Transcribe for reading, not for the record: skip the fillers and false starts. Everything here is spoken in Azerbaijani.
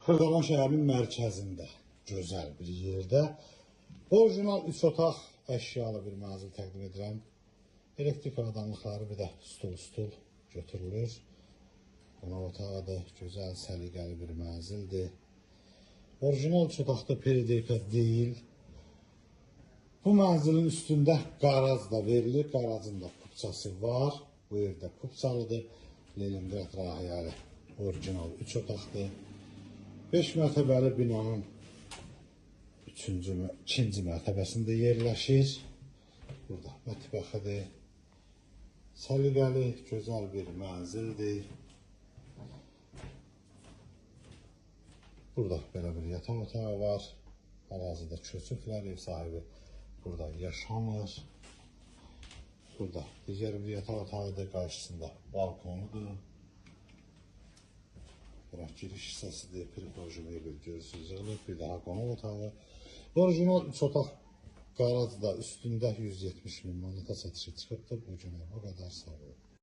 Xırdalan şəhərinin mərkəzində, gözəl bir yerdə orijinal 3 otaq əşyalı bir mənzil təqdim edirəm. Elektrik avadanlıqları, bir də stul götürülür. Qonaq otağıdır, gözəl, səliqəli bir mənzildir. Orijinal 3 otaqda PDK deyil. Bu mənzilin üstündə qaraj da verilir, qarajın da kupçası var. Bu evdə kupçalıdır. Leningrad rayonu orijinal 3 otaqdır. 5 mərtəbəli binanın 2-ci mərtəbəsində yerləşir. Burada mətbəxidir. Səliqəli, gözəl bir mənzildir. Burada belə bir yataq otağı var. Ərazidə köçüblər, ev sahibi burada yaşamır. Burada digər bir yataq otağıdır, qarşısında balkonudur. Bura giriş hissəsidir, prixorji mebel gözləyir, bir daha qonaq otağı. Orijinal 3 otaq qarajda üstündə 170 min manata satışa çıxıbdır. Bu günə bu qədər, sağ olun.